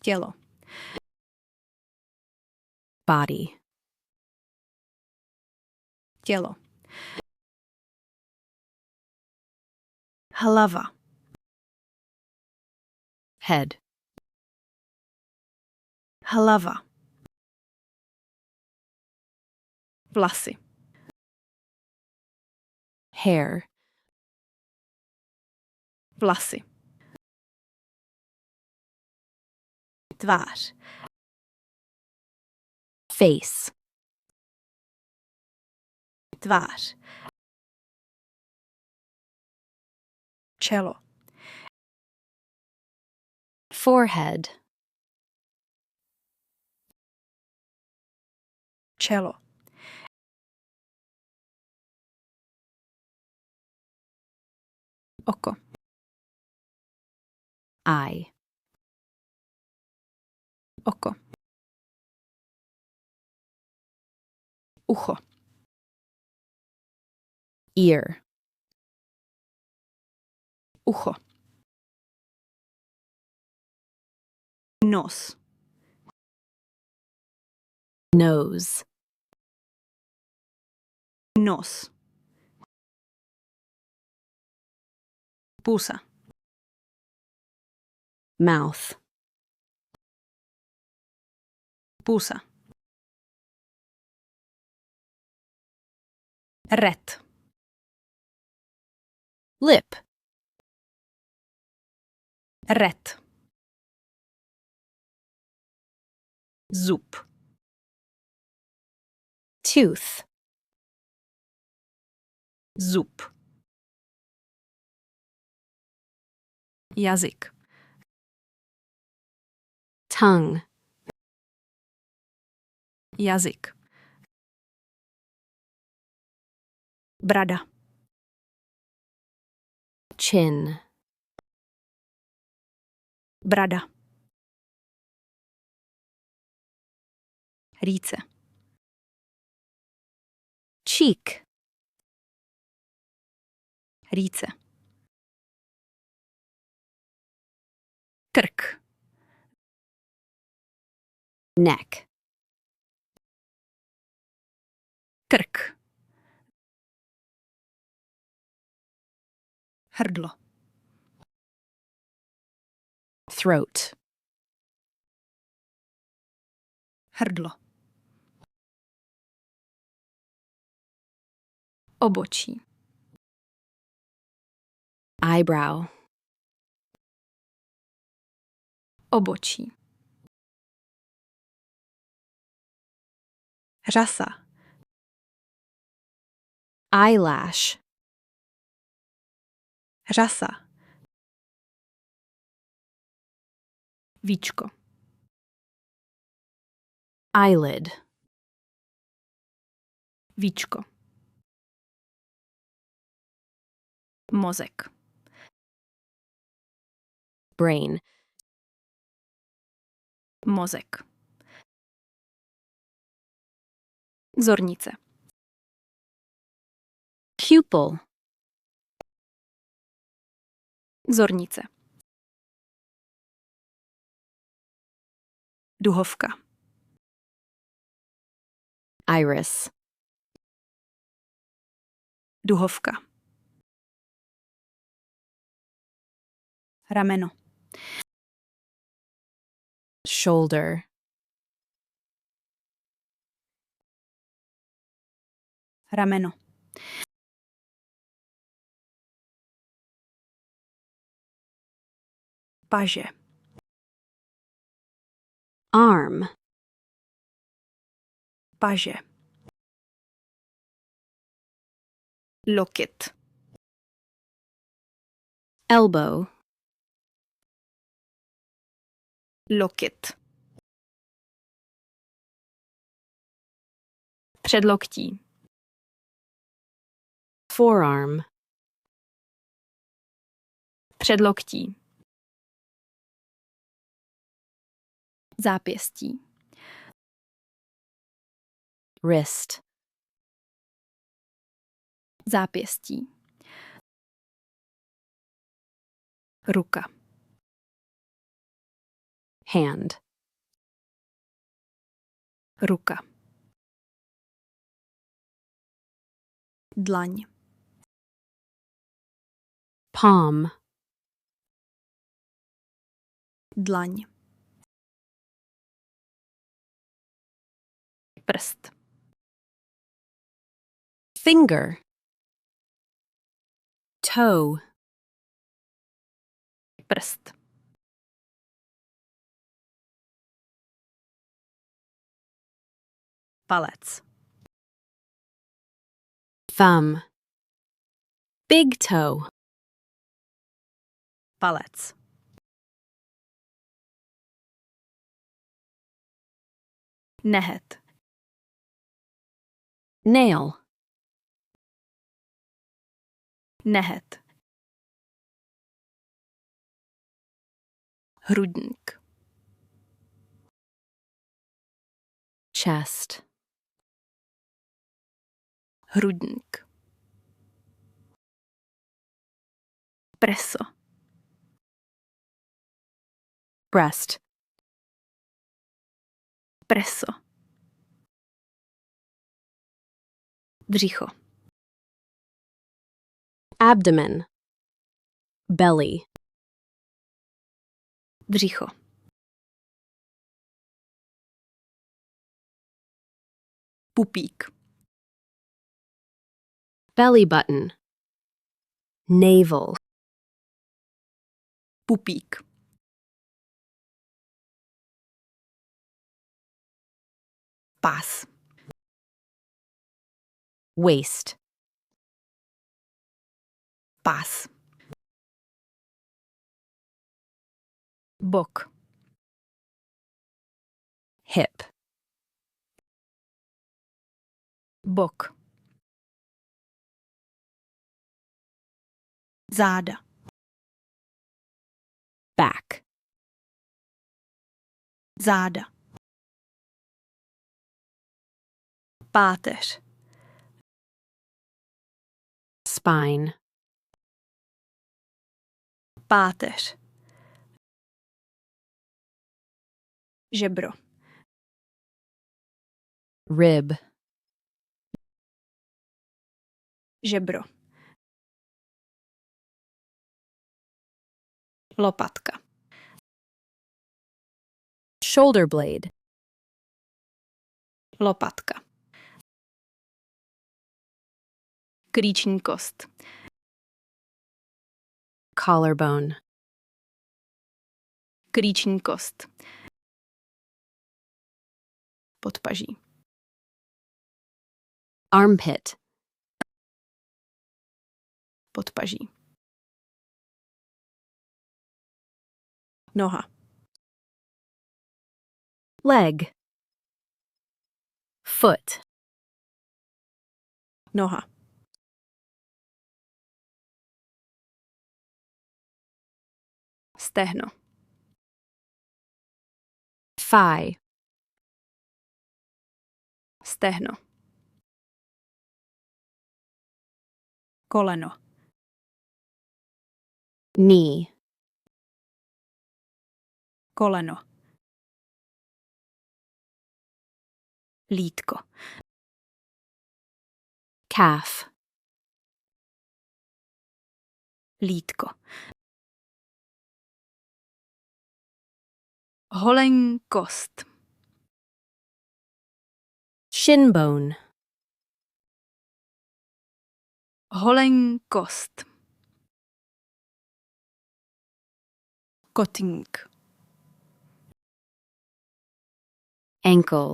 tělo, body, tělo, hlava, head, hlava, vlasy, hair, vlasy, tvář, face, tvář, čelo, forehead, čelo, oko, eye, oko, ucho, ear, ucho, nos, nose, nos, pusa, mouth, pusa, ret, lip, ret, zub, tooth, zub, jazyk, tongue, jazyk, brada, chin, brada, rýce, cheek, rýce, krk, neck, krk, hrdlo, throat, hrdlo, obočí, eyebrow, obočí, řasa, eyelash, řasa, víčko, eyelid, víčko, mozek, brain, mozek, zornice, pupil, zornice, duhovka, iris, duhovka, rameno, shoulder, rameno, paže, arm, paže, loket, elbow, loket, předloktí, forearm, předloktí, zápěstí, wrist, zápěstí, ruka, hand. Ruka. Dlaň. Palm. Dlaň. Prst. Finger. Toe. Prst. Palec. Thumb. Big toe. Palec. Nehet. Nail. Nehet. Hrudník. Chest. Hrudník. Preso. Breast. Preso. Břicho. Abdomen. Belly. Břicho. Pupík. Belly button. Navel. Pupík. Pás. Waist. Pás. Bok. Hip. Bok. Záda. Back. Záda. Páteř. Spine. Páteř. Žebro. Rib. Žebro. Lopatka. Shoulder blade. Lopatka. Klíční kost. Collarbone. Klíční kost. Podpaží. Armpit. Podpaží. Noha. Leg. Foot. Noha. Stehno. Thigh. Stehno. Koleno. Knee. Koleno. Lítko. Calf. Lítko. Holen kost. Shin bone. Holen kost. Kotník. Ankle.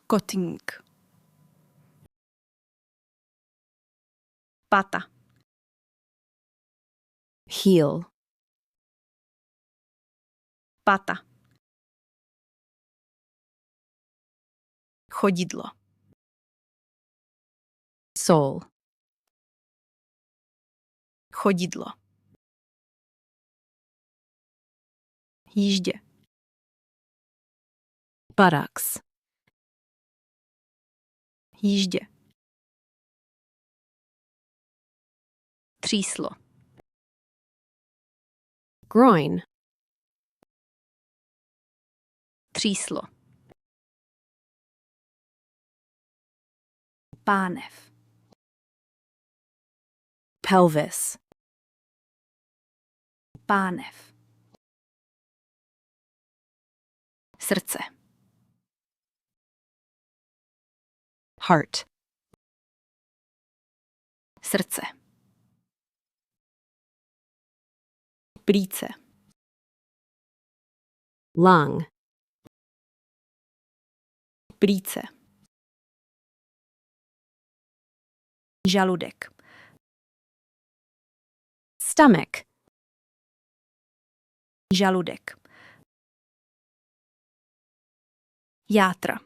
Kotník. Pata. Heel. Pata. Chodidlo. Sole. Chodidlo. Jíždě. Buttocks. Jíždě. Tříslo. Groin. Tříslo. Pánev. Pelvis. Pánev. Srdce. Heart. Srdce. Plíce. Lung. Plíce. Žaludek. Stomach. Žaludek. Játra.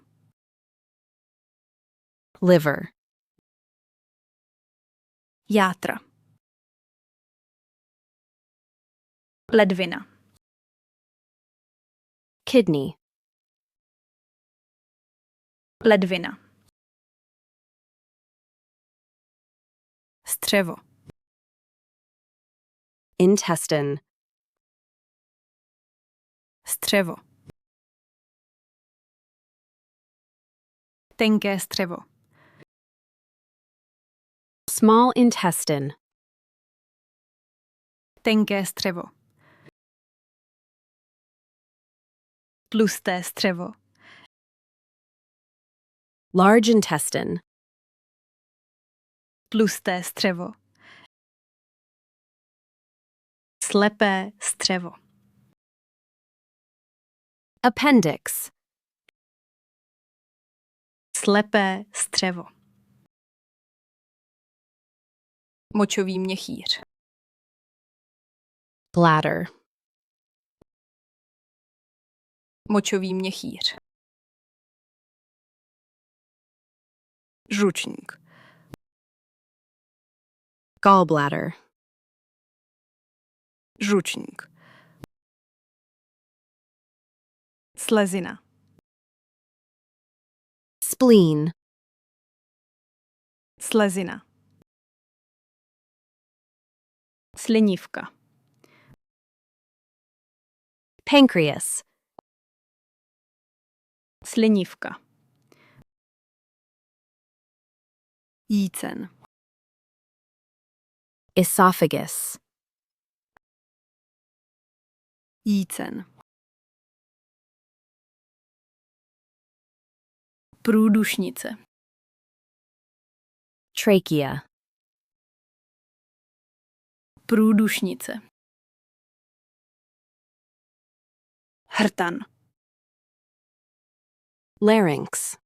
Liver. Játra. Ledvina. Kidney. Ledvina. Střevo. Intestine. Střevo. Tenké střevo. Small intestine. Tenké střevo. Tlusté střevo. Large intestine. Tlusté střevo. Slepé střevo. Appendix. Slepé střevo. Močový měchýř. Bladder. Močový měchýř. Žlučník. Gallbladder. Žlučník. Slezina. Spleen. Slezina. Slinivka. Pancreas. Slinivka. Jícen. Esophagus. Jícen. Průdušnice. Trachea. Průdušnice. Hrtan. Larynx.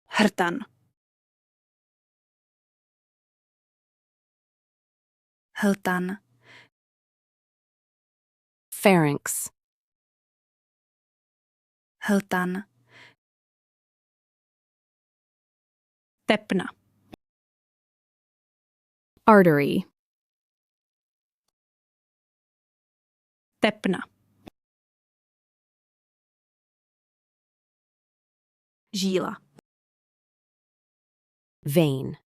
Hrtan. Hltan. Pharynx. Hltan. Tepna. Artery. Tepna. Žíla. Vein.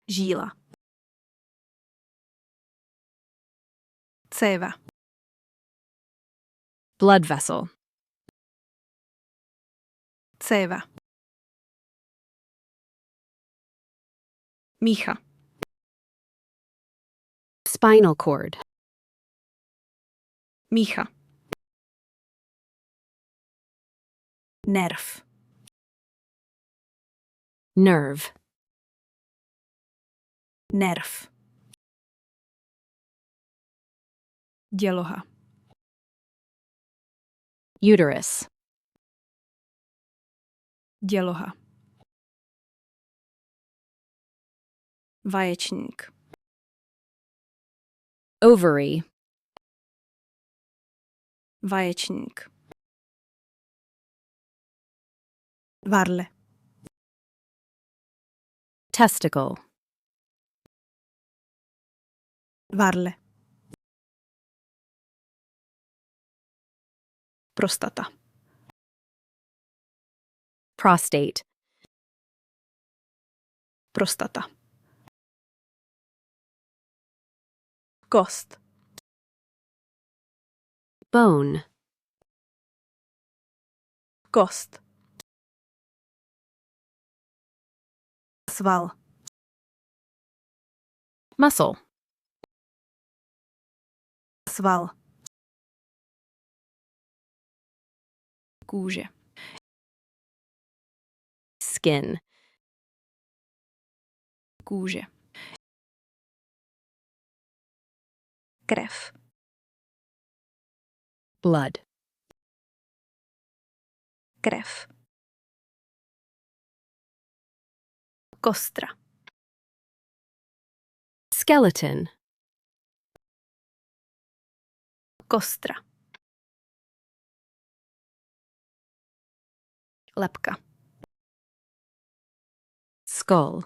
Žíla. Céva. Blood vessel. Céva. Mícha. Spinal cord. Mícha. Nerv. Nerve. Nerv. Děloha. Uterus. Děloha. Vaječník. Ovary. Vaječník. Varle. Testicle. Varle. Prostata. Prostate. Prostata. Kost. Bone. Kost. Sval. Muscle. Sval. Kůže. Skin. Kůže. Krev. Blood. Krev. Kostra. Skeleton. Kostra. Lebka. Skull.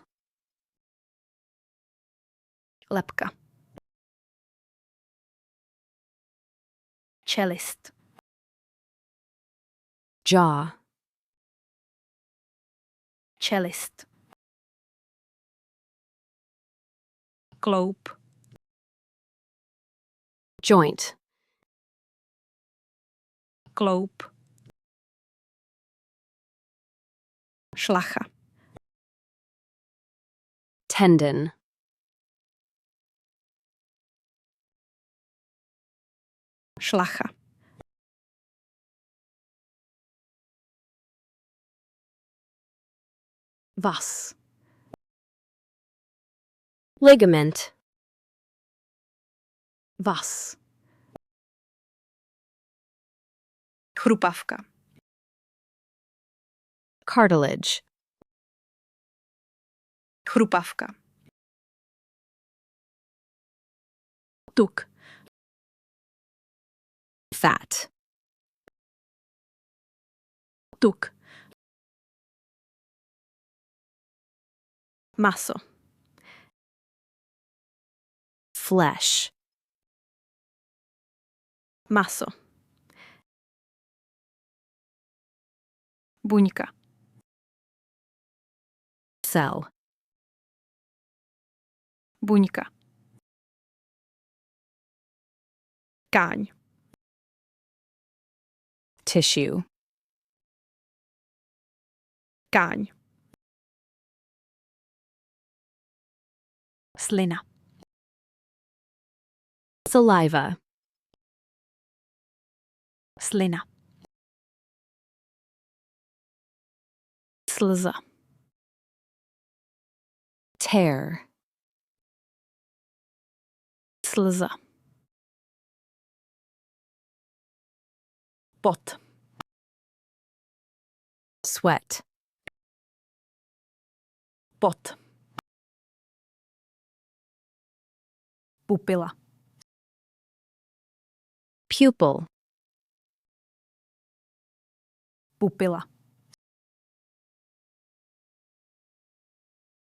Lebka. Čelist. Jaw. Čelist. Kloup. Joint. Kloup. Šlacha. Tendon. Šlacha. Vaz. Ligament. Vaz. Chrupavka. Cartilage. Chrupavka. Tuk. Fat. Tuk. Maso. Flesh. Maso. Buňka. Cell. Buňka. Káň. Tissue. Káň. Slina. Saliva. Slina. Slza. Tear. Slza. Pot. Sweat. Pot. Pupila. Pupil. Pupila.